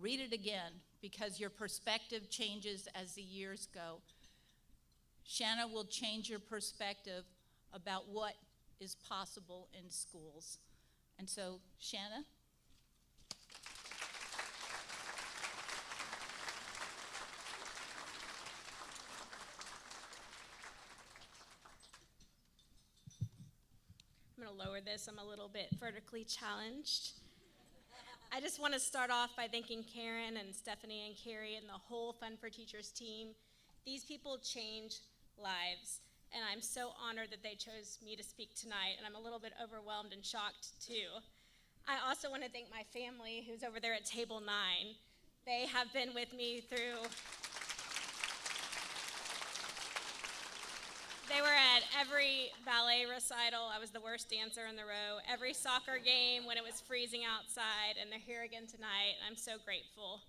read it again, because your perspective changes as the years go. Shanna will change your perspective about what is possible in schools. And so, Shanna? I'm going to lower this. I'm a little bit vertically challenged. I just want to start off by thanking Karen and Stephanie and Carrie and the whole Fun for Teachers team. These people change lives, and I'm so honored that they chose me to speak tonight, and I'm a little bit overwhelmed and shocked too. I also want to thank my family who's over there at table 9. They have been with me through. They were at every ballet recital. I was the worst dancer in the row. Every soccer game when it was freezing outside, and they're here again tonight. I'm so grateful.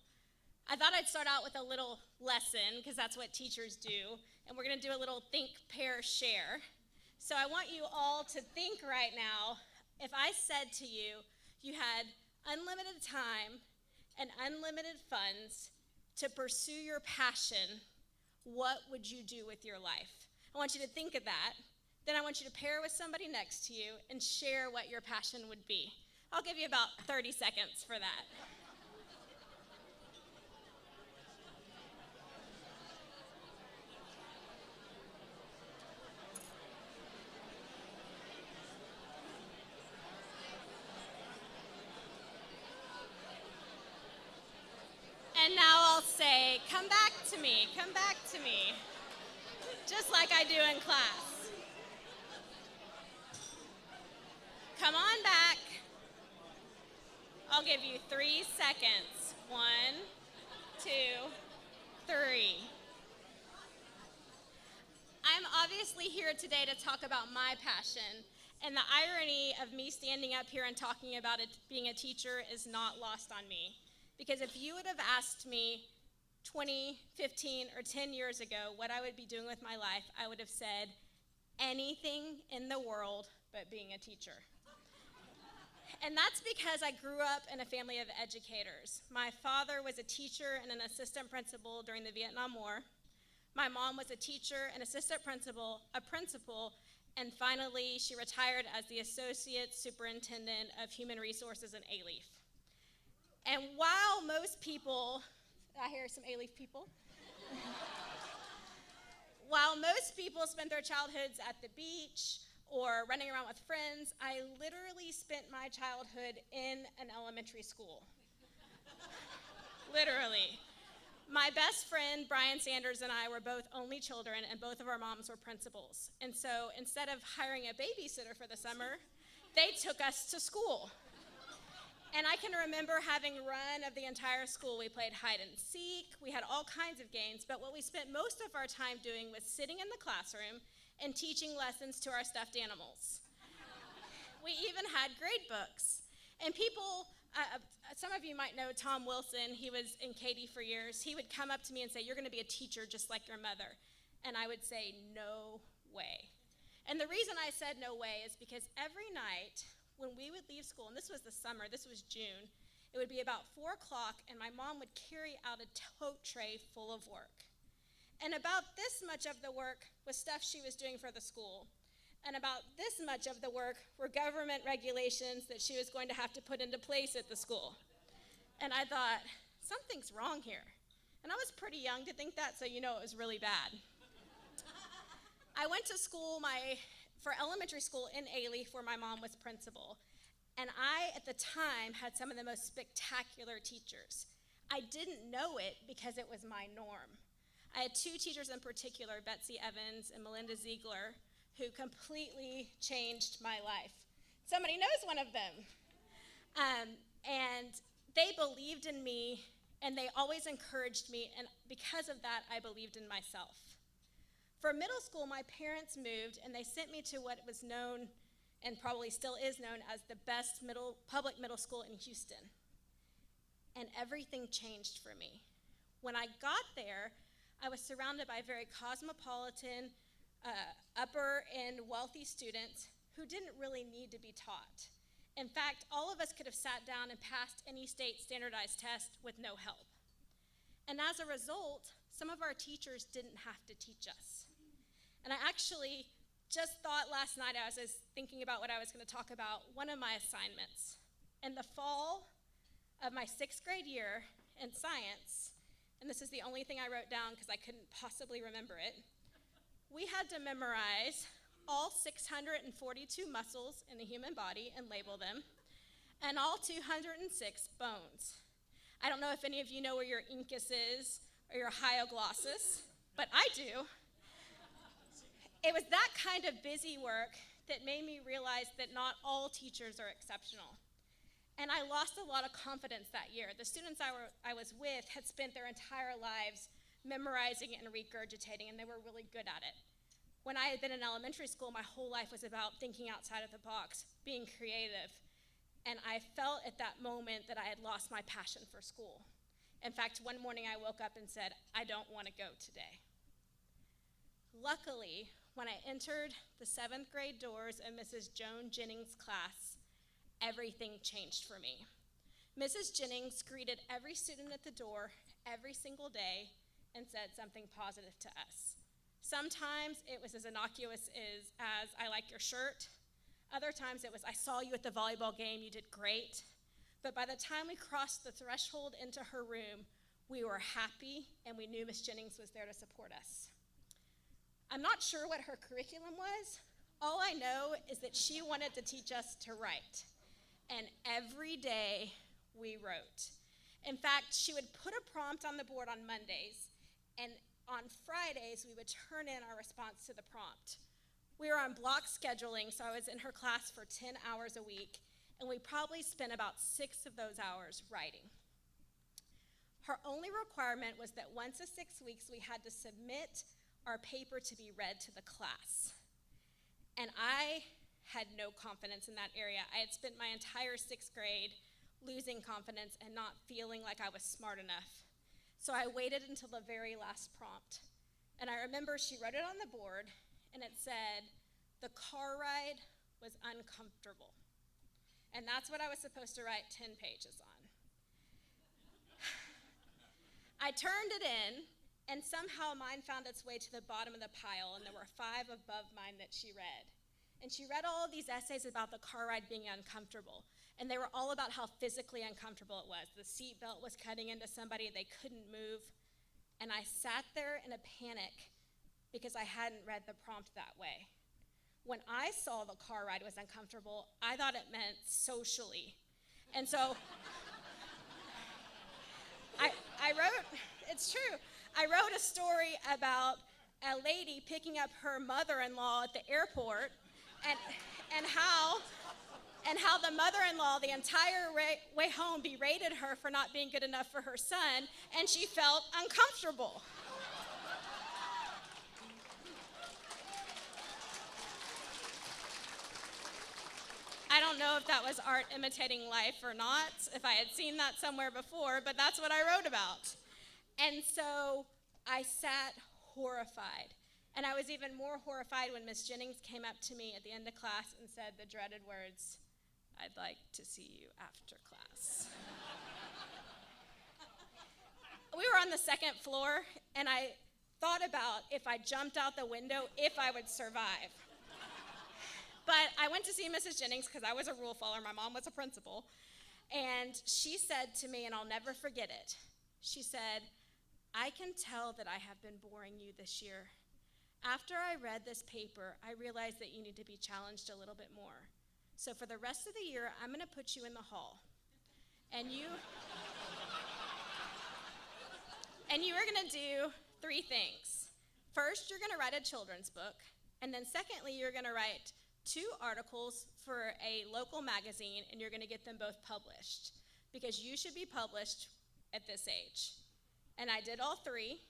I thought I'd start out with a little lesson, because that's what teachers do, and we're going to do a little think, pair, share. So I want you all to think right now, if I said to you, you had unlimited time and unlimited funds to pursue your passion, what would you do with your life? I want you to think of that. Then I want you to pair with somebody next to you and share what your passion would be. I'll give you about 30 seconds for that. And now I'll say, come back to me, come back to me. Just like I do in class. Come on back. I'll give you 3 seconds. 1, 2, 3. I'm obviously here today to talk about my passion, and the irony of me standing up here and talking about it being a teacher is not lost on me. Because if you would have asked me 20, 15, or 10 years ago what I would be doing with my life, I would have said anything in the world but being a teacher. And that's because I grew up in a family of educators. My father was a teacher and an assistant principal during the Vietnam War. My mom was a teacher, an assistant principal, a principal, and finally she retired as the associate superintendent of human resources in ALEAF. And while most people, I hear some ALEAF people. While most people spent their childhoods at the beach or running around with friends, I literally spent my childhood in an elementary school. Literally. My best friend, Brian Sanders, and I were both only children, and both of our moms were principals. And so instead of hiring a babysitter for the summer, they took us to school. And I can remember having run of the entire school. We played hide and seek, we had all kinds of games, but what we spent most of our time doing was sitting in the classroom and teaching lessons to our stuffed animals. We even had grade books. And people, some of you might know Tom Wilson. He was in Katy for years. He would come up to me and say, "You're going to be a teacher just like your mother." And I would say, "No way." And the reason I said no way is because every night when we would leave school, and this was the summer, this was June, it would be about 4 o'clock, and my mom would carry out a tote tray full of work. And about this much of the work was stuff she was doing for the school. And about this much of the work were government regulations that she was going to have to put into place at the school. And I thought, something's wrong here. And I was pretty young to think that, so you know it was really bad. I went to school for elementary school in ALEAF, where my mom was principal. And I, at the time, had some of the most spectacular teachers. I didn't know it because it was my norm. I had 2 teachers in particular, Betsy Evans and Melinda Ziegler, who completely changed my life. Somebody knows one of them. And they believed in me, and they always encouraged me, and because of that, I believed in myself. For middle school, my parents moved, and they sent me to what was known, and probably still is known, as the best public middle school in Houston. And everything changed for me. When I got there, I was surrounded by very cosmopolitan, upper and wealthy students who didn't really need to be taught. In fact, all of us could have sat down and passed any state standardized test with no help. And as a result, some of our teachers didn't have to teach us. And I actually just thought last night, as I was thinking about what I was going to talk about, one of my assignments. In the fall of my 6th grade year in science, and this is the only thing I wrote down because I couldn't possibly remember it, we had to memorize all 642 muscles in the human body and label them, and all 206 bones. I don't know if any of you know where your incus is or your hyoglossus, but I do. It was that kind of busy work that made me realize that not all teachers are exceptional. And I lost a lot of confidence that year. The students I was with had spent their entire lives memorizing and regurgitating, and they were really good at it. When I had been in elementary school, my whole life was about thinking outside of the box, being creative. And I felt at that moment that I had lost my passion for school. In fact, one morning I woke up and said, I don't want to go today. Luckily, when I entered the 7th grade doors of Mrs. Joan Jennings' class, everything changed for me. Mrs. Jennings greeted every student at the door every single day and said something positive to us. Sometimes it was as innocuous as I like your shirt. Other times it was, I saw you at the volleyball game, you did great. But by the time we crossed the threshold into her room, we were happy and we knew Miss Jennings was there to support us. I'm not sure what her curriculum was. All I know is that she wanted to teach us to write. And every day we wrote. In fact, she would put a prompt on the board on Mondays, and on Fridays, we would turn in our response to the prompt. We were on block scheduling, so I was in her class for 10 hours a week, and we probably spent about 6 of those hours writing. Her only requirement was that once a 6 weeks, we had to submit our paper to be read to the class. And I had no confidence in that area. I had spent my entire 6th grade losing confidence and not feeling like I was smart enough. So I waited until the very last prompt. And I remember she wrote it on the board, and it said, the car ride was uncomfortable. And that's what I was supposed to write 10 pages on. I turned it in, and somehow mine found its way to the bottom of the pile, and there were 5 above mine that she read. And she read all of these essays about the car ride being uncomfortable. And they were all about how physically uncomfortable it was. The seat belt was cutting into somebody, they couldn't move. And I sat there in a panic because I hadn't read the prompt that way. When I saw the car ride was uncomfortable, I thought it meant socially. And so I wrote, it's true, I wrote a story about a lady picking up her mother-in-law at the airport and how the mother-in-law the entire way home berated her for not being good enough for her son, and she felt uncomfortable. I don't know if that was art imitating life or not, if I had seen that somewhere before, but that's what I wrote about. And so I sat horrified. And I was even more horrified when Miss Jennings came up to me at the end of class and said the dreaded words, I'd like to see you after class. We were on the 2nd floor, and I thought about if I jumped out the window, if I would survive. But I went to see Mrs. Jennings because I was a rule follower. My mom was a principal. And she said to me, and I'll never forget it, she said, I can tell that I have been boring you this year. After I read this paper, I realized that you need to be challenged a little bit more. So for the rest of the year, I'm going to put you in the hall. And you are going to do 3 things. First, you're going to write a children's book. And then secondly, you're going to write 2 articles for a local magazine, and you're going to get them both published because you should be published at this age. And I did all 3,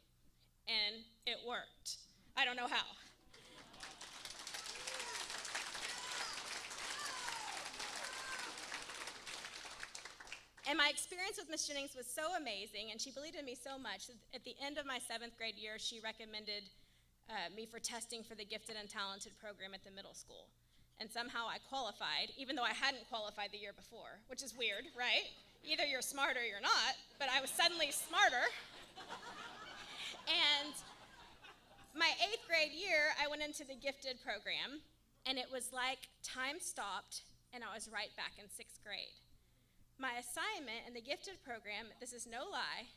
and it worked. I don't know how. And my experience with Miss Jennings was so amazing, and she believed in me so much that at the end of my 7th grade year, she recommended me for testing for the Gifted and Talented program at the middle school. and somehow I qualified, even though I hadn't qualified the year before, which is weird, right? Either you're smart or you're not, but I was suddenly smarter. And my 8th grade year, I went into the gifted program, and it was like time stopped, and I was right back in 6th grade. My assignment in the gifted program, this is no lie,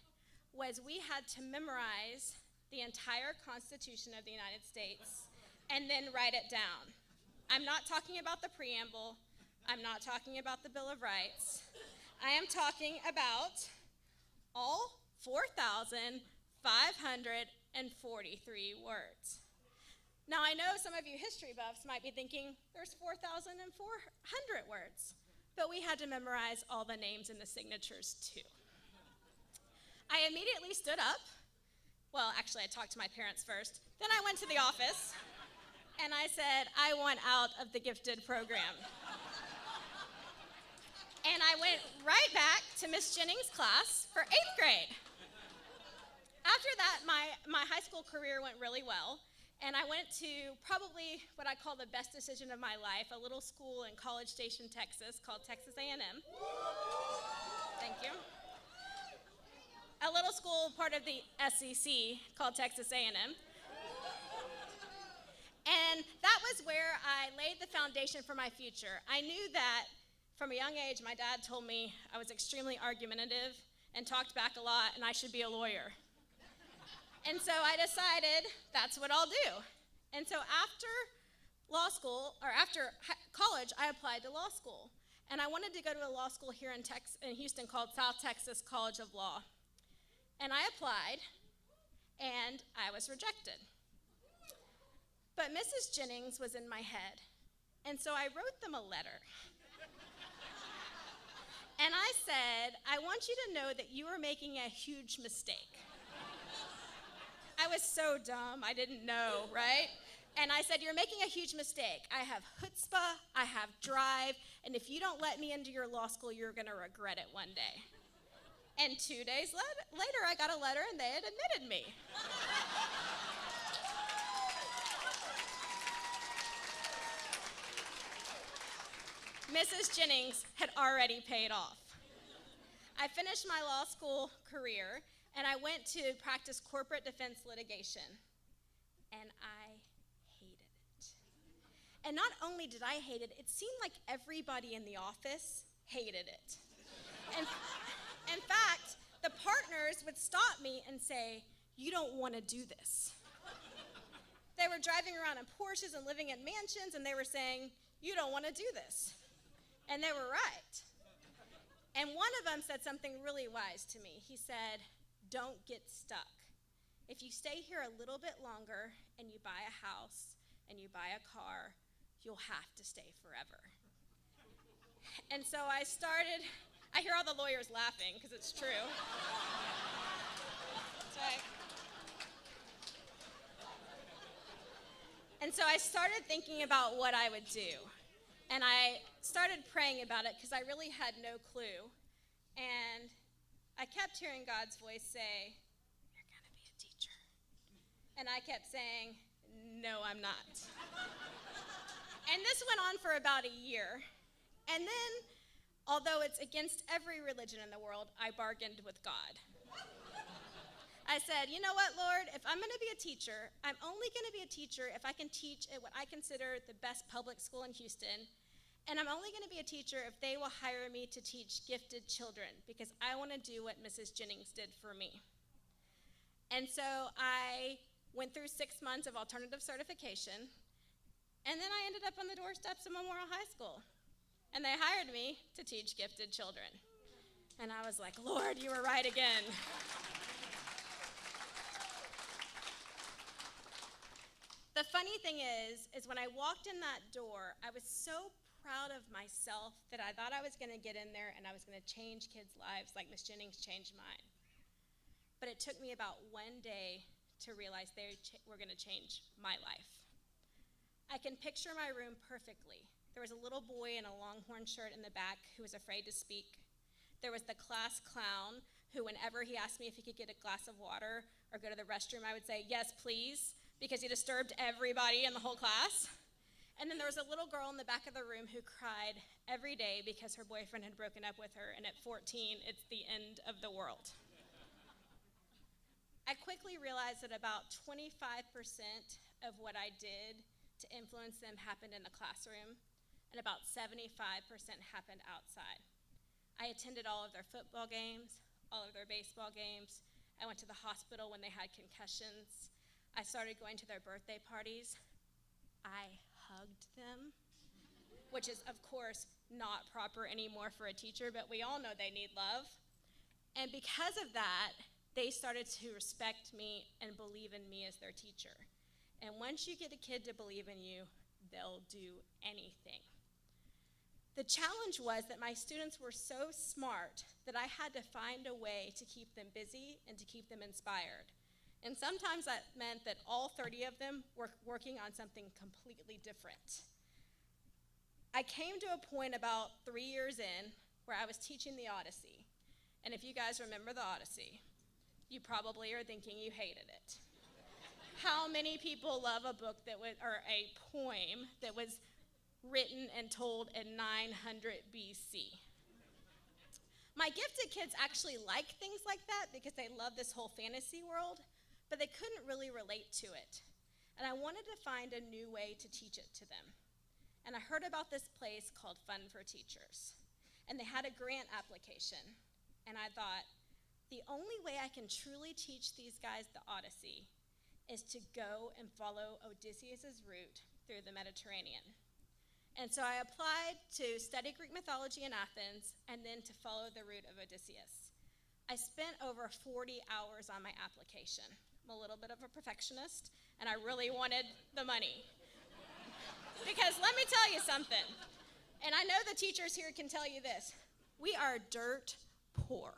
was we had to memorize the entire Constitution of the United States and then write it down. I'm not talking about the preamble. I'm not talking about the Bill of Rights. I am talking about all 4,543 words. Now, I know some of you history buffs might be thinking, there's 4,400 words, but we had to memorize all the names and the signatures too. I immediately stood up. Well, actually, I talked to my parents first. Then I went to the office, and I said, I want out of the gifted program. And I went right back to Miss Jennings' class for 8th grade. After that, my high school career went really well, and I went to probably what I call the best decision of my life, a little school in College Station, Texas, called Texas A&M. Thank you. A little school part of the SEC called Texas A&M. And that was where I laid the foundation for my future. I knew that from a young age, my dad told me I was extremely argumentative and talked back a lot, and I should be a lawyer. And so I decided that's what I'll do. And so after law school, or after college, I applied to law school. And I wanted to go to a law school here in Houston called South Texas College of Law. And I applied, and I was rejected. But Mrs. Jennings was in my head, and so I wrote them a letter. And I said, I want you to know that you are making a huge mistake. I was so dumb, I didn't know, right? And I said, you're making a huge mistake. I have chutzpah, I have drive, and if you don't let me into your law school, you're gonna regret it one day. And 2 days later, I got a letter and they had admitted me. Mrs. Jennings had already paid off. I finished my law school career, and I went to practice corporate defense litigation, and I hated it. And not only did I hate it, it seemed like everybody in the office hated it. And in fact, the partners would stop me and say, you don't want to do this. They were driving around in Porsches and living in mansions, and they were saying, you don't want to do this. And they were right. And one of them said something really wise to me. He said, don't get stuck. If you stay here a little bit longer and you buy a house and you buy a car, you'll have to stay forever. And so I hear all the lawyers laughing because it's true. And so I started thinking about what I would do. And I started praying about it because I really had no clue. And I kept hearing God's voice say, you're going to be a teacher. And I kept saying, no, I'm not. And this went on for about a year. And then, although it's against every religion in the world, I bargained with God. I said, you know what, Lord, if I'm going to be a teacher, I'm only going to be a teacher if I can teach at what I consider the best public school in Houston, and I'm only going to be a teacher if they will hire me to teach gifted children, because I want to do what Mrs. Jennings did for me. And so I went through 6 months of alternative certification, and then I ended up on the doorsteps of Memorial High School, and they hired me to teach gifted children. And I was like, Lord, you were right again. The funny thing is when I walked in that door, I was so proud of myself that I thought I was going to get in there and I was going to change kids' lives like Miss Jennings changed mine. But it took me about 1 day to realize they were going to change my life. I can picture my room perfectly. There was a little boy in a Longhorn shirt in the back who was afraid to speak. There was the class clown who, whenever he asked me if he could get a glass of water or go to the restroom, I would say, yes, please, because he disturbed everybody in the whole class. And then there was a little girl in the back of the room who cried every day because her boyfriend had broken up with her, and at 14, it's the end of the world. I quickly realized that about 25% of what I did to influence them happened in the classroom, and about 75% happened outside. I attended all of their football games, all of their baseball games. I went to the hospital when they had concussions. I started going to their birthday parties. I hugged them, which is, of course, not proper anymore for a teacher, but we all know they need love. And because of that, they started to respect me and believe in me as their teacher. And once you get a kid to believe in you, they'll do anything. The challenge was that my students were so smart that I had to find a way to keep them busy and to keep them inspired. And sometimes that meant that all 30 of them were working on something completely different. I came to a point about 3 years in where I was teaching the Odyssey. And if you guys remember the Odyssey, you probably are thinking you hated it. How many people love a book that was, or a poem that was written and told in 900 BC? My gifted kids actually like things like that because they love this whole fantasy world, but they couldn't really relate to it. And I wanted to find a new way to teach it to them. And I heard about this place called Fun for Teachers. And they had a grant application. And I thought, the only way I can truly teach these guys the Odyssey is to go and follow Odysseus' route through the Mediterranean. And so I applied to study Greek mythology in Athens and then to follow the route of Odysseus. I spent over 40 hours on my application. I'm a little bit of a perfectionist, and I really wanted the money. Because let me tell you something, and I know the teachers here can tell you this, we are dirt poor.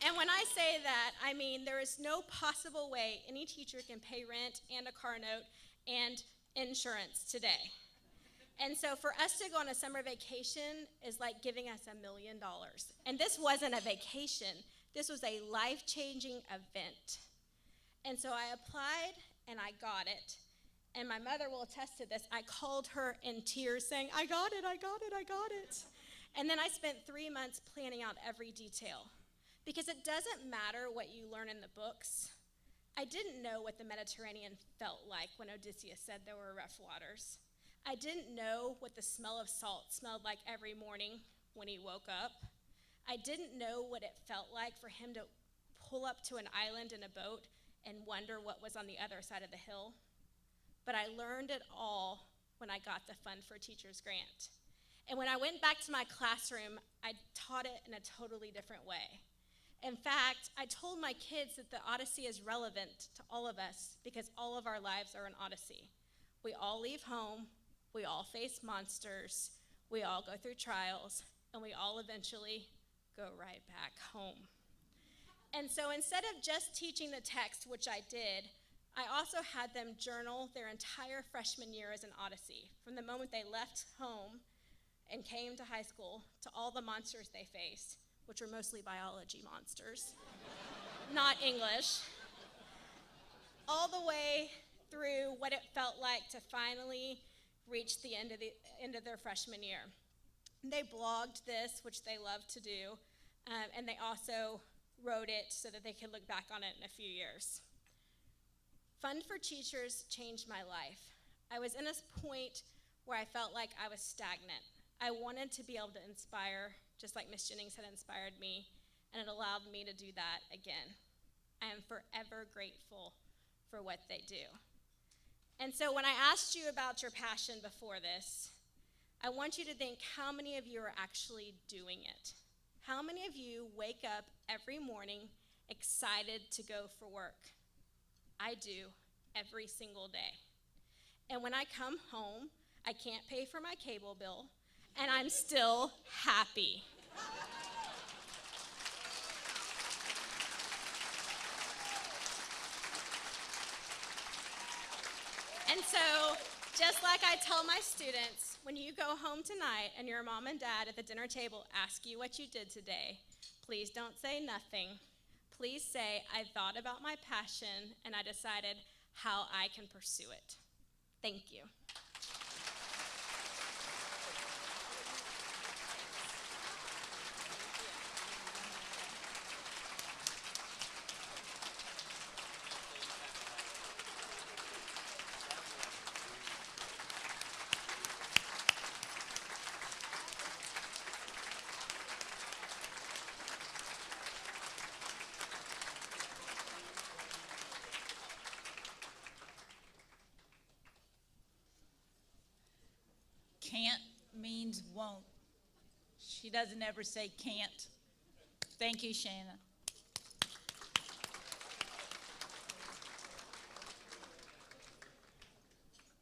And when I say that, I mean there is no possible way any teacher can pay rent and a car note and insurance today. And so for us to go on a summer vacation is like giving us $1 million. And this wasn't a vacation. This was a life-changing event. And so I applied, and I got it. And my mother will attest to this. I called her in tears saying, I got it, I got it, I got it. And then I spent 3 months planning out every detail. Because it doesn't matter what you learn in the books. I didn't know what the Mediterranean felt like when Odysseus said there were rough waters. I didn't know what the smell of salt smelled like every morning when he woke up. I didn't know what it felt like for him to pull up to an island in a boat and wonder what was on the other side of the hill. But I learned it all when I got the Fund for Teachers grant. And when I went back to my classroom, I taught it in a totally different way. In fact, I told my kids that the Odyssey is relevant to all of us because all of our lives are an Odyssey. We all leave home, we all face monsters, we all go through trials, and we all eventually go right back home. And so instead of just teaching the text, which I did, I also had them journal their entire freshman year as an Odyssey, from the moment they left home and came to high school to all the monsters they faced, which were mostly biology monsters, not English, all the way through what it felt like to finally reach the end of their freshman year. They blogged this, which they love to do, and they also wrote it so that they could look back on it in a few years. Fund for Teachers changed my life. I was in a point where I felt like I was stagnant. I wanted to be able to inspire, just like Miss Jennings had inspired me, and it allowed me to do that again. I am forever grateful for what they do. And so when I asked you about your passion before this, I want you to think how many of you are actually doing it. How many of you wake up every morning excited to go for work? I do, every single day. And when I come home, I can't pay for my cable bill, and I'm still happy. And so, just like I tell my students, when you go home tonight and your mom and dad at the dinner table ask you what you did today, please don't say nothing. please say, I thought about my passion and I decided how I can pursue it. Thank you. Can't means won't. She doesn't ever say can't. Thank you, Shanna.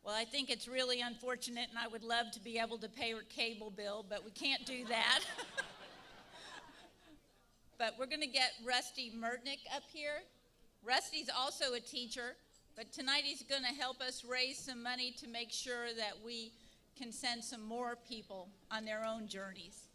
Well, I think it's really unfortunate, and I would love to be able to pay her cable bill, but we can't do that. But we're going to get Rusty Mertnick up here. Rusty's also a teacher, but tonight he's going to help us raise some money to make sure that we can send some more people on their own journeys.